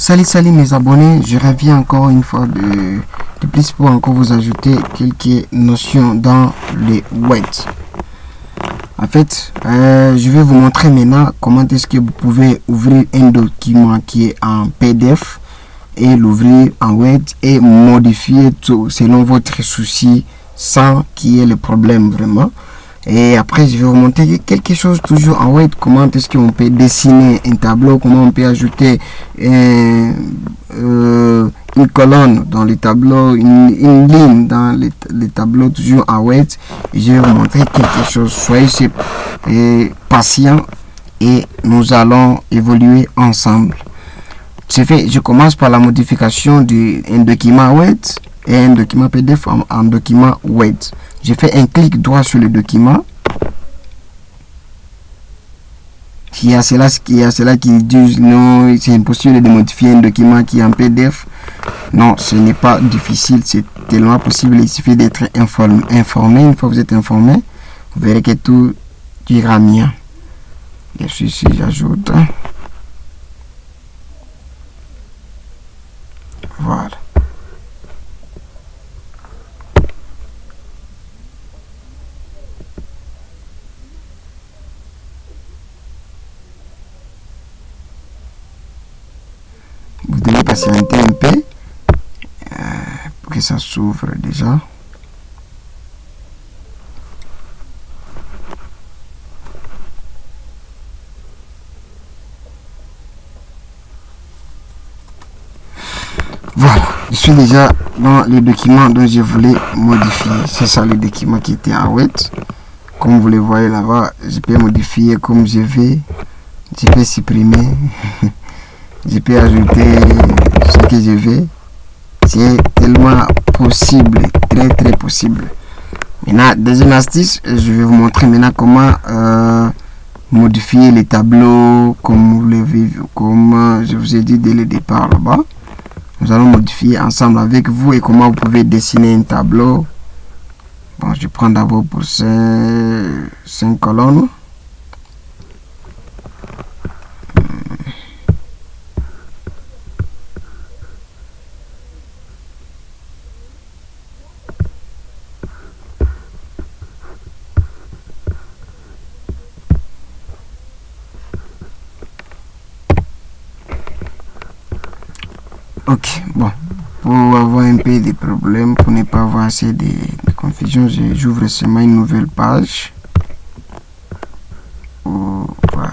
Salut mes abonnés, je reviens encore une fois de plus pour encore vous ajouter quelques notions dans les web. En fait, je vais vous montrer maintenant comment est-ce que vous pouvez ouvrir un document qui est en PDF et l'ouvrir en Word et modifier tout selon votre souci sans qu'il y ait le problème vraiment. Et après, je vais vous montrer quelque chose toujours en Word, comment est-ce qu'on peut dessiner un tableau, comment on peut ajouter une colonne dans les tableaux, une ligne dans les tableaux toujours en Word. Et je vais vous montrer quelque chose. Soyez patient et nous allons évoluer ensemble. Je commence par la modification d'un document Word et un document PDF en document Word. Je fais un clic droit sur le document. Il y a cela qui disent non, c'est impossible de modifier un document qui est en PDF. Non, ce n'est pas difficile, c'est tellement possible. Il suffit d'être informé. Une fois que vous êtes informé, vous verrez que tout ira bien. Bien sûr, si j'ajoute. Voilà. Vous devez patienter un peu pour que ça s'ouvre déjà. Voilà, je suis déjà dans le document dont je voulais modifier. C'est ça le document qui était en Word. Comme vous le voyez là-bas, je peux modifier comme je veux. Je peux supprimer. Je peux ajouter ce que je veux. C'est tellement possible, très possible. Maintenant, deuxième astuce, je vais vous montrer maintenant comment modifier les tableaux comme vous le vivez, comme je vous ai dit dès le départ là-bas. Nous allons modifier ensemble avec vous et comment vous pouvez dessiner un tableau. Bon, je prends d'abord pour 5 colonnes. Ok, bon, pour avoir un peu de problèmes, pour ne pas avoir assez de confusion, j'ouvre seulement une nouvelle page. Voilà.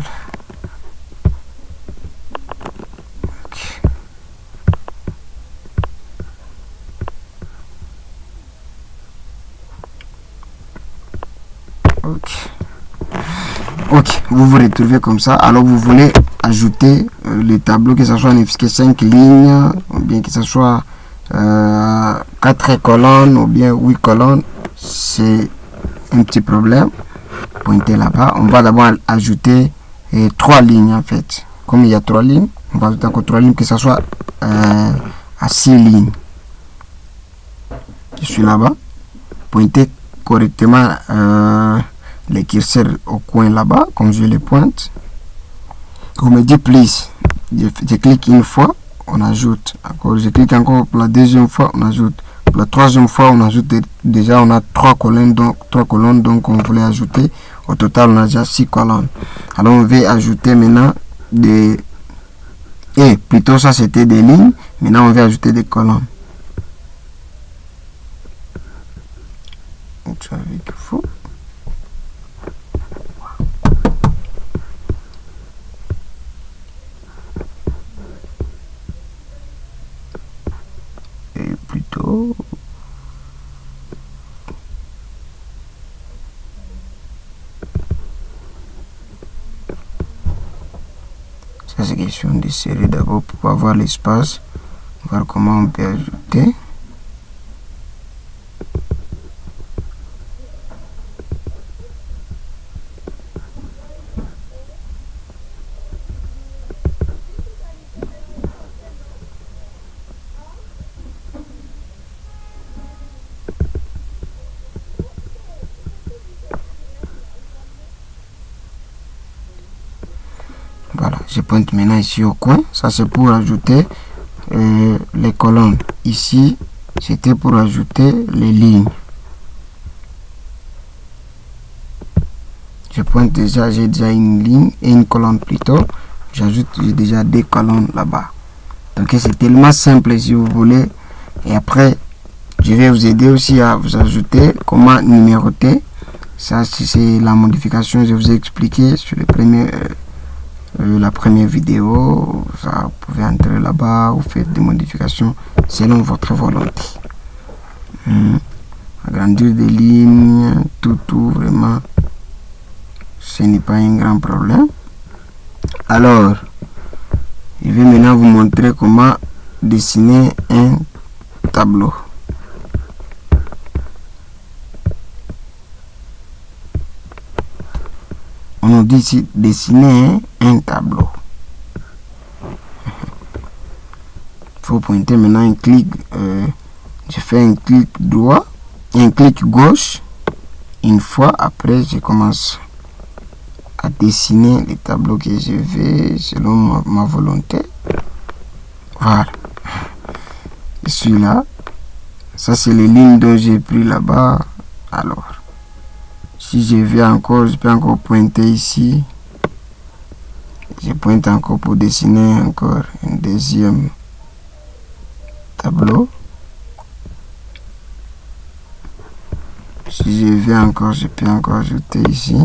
Ok, vous vous retrouvez comme ça. Alors vous voulez ajouter le tableau, que ce soit que 5 lignes, ou bien que ce soit 4 colonnes, ou bien 8 colonnes. C'est un petit problème. Pointez là-bas. On va d'abord ajouter 3 lignes en fait. Comme il y a 3 lignes, on va ajouter encore 3 lignes, que ce soit à 6 lignes. Je suis là-bas. Pointez correctement les curseurs au coin là-bas, comme je les pointe. On me dit please. Je clique une fois, on ajoute. Encore, je clique encore pour la deuxième fois, on ajoute. Pour la troisième fois, on ajoute. Déjà, on a 3 colonnes, donc on voulait ajouter. Au total, on a déjà 6 colonnes. Alors, on va ajouter maintenant des. Et plutôt, ça c'était des lignes. Maintenant, on va ajouter des colonnes. Donc, tu as vu qu'il faut. Plutôt ça c'est question de série d'abord pour avoir l'espace, voir comment on peut ajouter. Voilà, j'ai pointe maintenant ici au coin. Ça c'est pour ajouter les colonnes. Ici c'était pour ajouter les lignes. Je pointe déjà, j'ai déjà une ligne et une colonne plutôt. J'ai déjà des colonnes là-bas. Donc c'est tellement simple si vous voulez. Et après, je vais vous aider aussi à vous ajouter comment numéroter. Ça, c'est la modification que je vous ai expliqué sur la première vidéo. Ça, vous pouvez entrer là-bas, vous faites des modifications selon votre volonté. Agrandir des lignes, tout, vraiment. Ce n'est pas un grand problème. Alors, je vais maintenant vous montrer comment dessiner un tableau. On nous dit ici dessiner un tableau. Il faut pointer maintenant un clic. Je fais un clic droit, un clic gauche. Une fois après, je commence à dessiner les tableaux que je veux selon ma volonté. Voilà. Je suis là. Ça, c'est les lignes dont j'ai pris là-bas. Alors, si je vais encore, je peux encore pointer ici. Je pointe encore pour dessiner encore un deuxième tableau. Si je vais encore, je peux encore ajouter ici.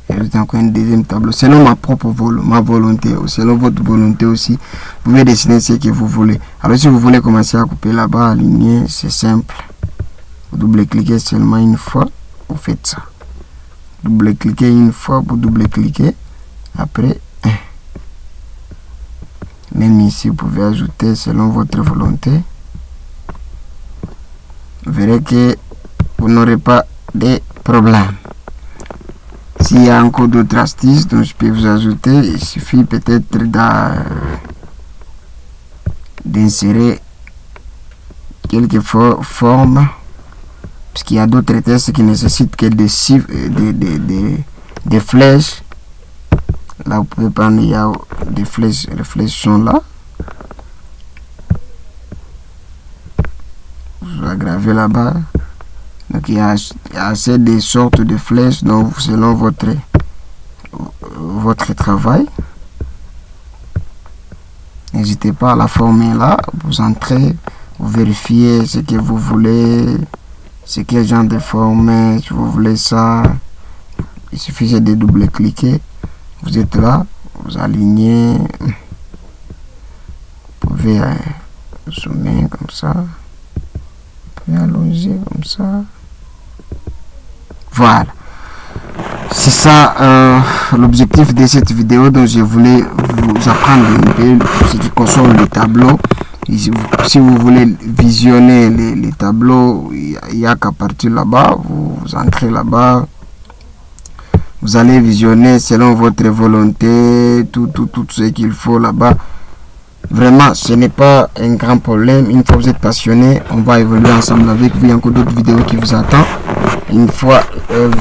Ajouter encore un deuxième tableau. Selon ma volonté, selon votre volonté aussi, vous pouvez dessiner ce que vous voulez. Alors si vous voulez commencer à couper là-bas, aligner, c'est simple. Vous double-cliquez seulement une fois, vous faites ça. Double-cliquez une fois, vous double-cliquez. Après, même ici, vous pouvez ajouter selon votre volonté. Vous verrez que vous n'aurez pas de problème. S'il y a encore d'autres astuces dont je peux vous ajouter, il suffit peut-être d'insérer quelques formes, parce qu'il y a d'autres tests qui nécessitent que des flèches. Là, vous pouvez prendre, il y a des flèches, les flèches sont là. Vous aggravez là-bas. Donc il y a assez de sortes de flèches donc selon votre travail. N'hésitez pas à la former là. Vous entrez, vous vérifiez ce que vous voulez, ce quel genre de forme, si vous voulez ça. Il suffit de double-cliquer. Vous êtes là, vous alignez. Vous pouvez zoomer comme ça. Vous pouvez allonger comme ça. Voilà, c'est ça l'objectif de cette vidéo dont je voulais vous apprendre un peu ce qui concerne les tableaux. Si vous voulez visionner les tableaux, il n'y a qu'à partir là-bas, vous entrez là-bas, vous allez visionner selon votre volonté, tout ce qu'il faut là-bas. Vraiment, ce n'est pas un grand problème. Une fois que vous êtes passionné, on va évoluer ensemble avec vous. Il y a encore d'autres vidéos qui vous attendent. Une fois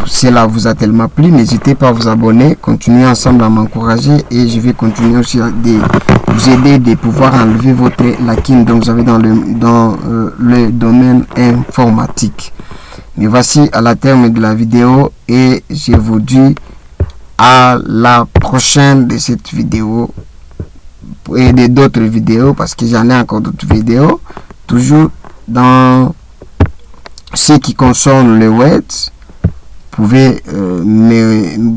cela vous a tellement plu, n'hésitez pas à vous abonner, continuez ensemble à m'encourager et je vais continuer aussi à vous aider de pouvoir enlever votre lacune dont vous avez dans le domaine informatique. Mais voici à la terme de la vidéo et je vous dis à la prochaine de cette vidéo et d'autres vidéos parce que j'en ai encore d'autres vidéos toujours dans ce qui concerne le web. Vous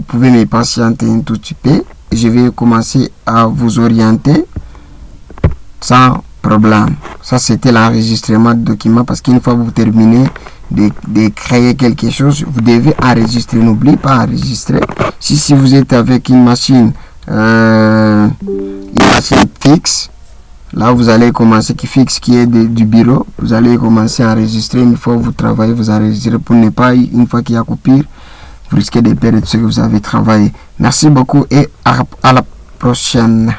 pouvez me patienter un tout petit peu. Je vais commencer à vous orienter sans problème. Ça, c'était l'enregistrement de documents parce qu'une fois que vous terminez de créer quelque chose, vous devez enregistrer. N'oubliez pas enregistrer. Si vous êtes avec une machine fixe, là vous allez commencer qui est du bureau, vous allez commencer à enregistrer. Une fois que vous travaillez, vous enregistrez pour ne pas, une fois qu'il y a coupure, vous risquez de perdre ce que vous avez travaillé. Merci beaucoup et à la prochaine.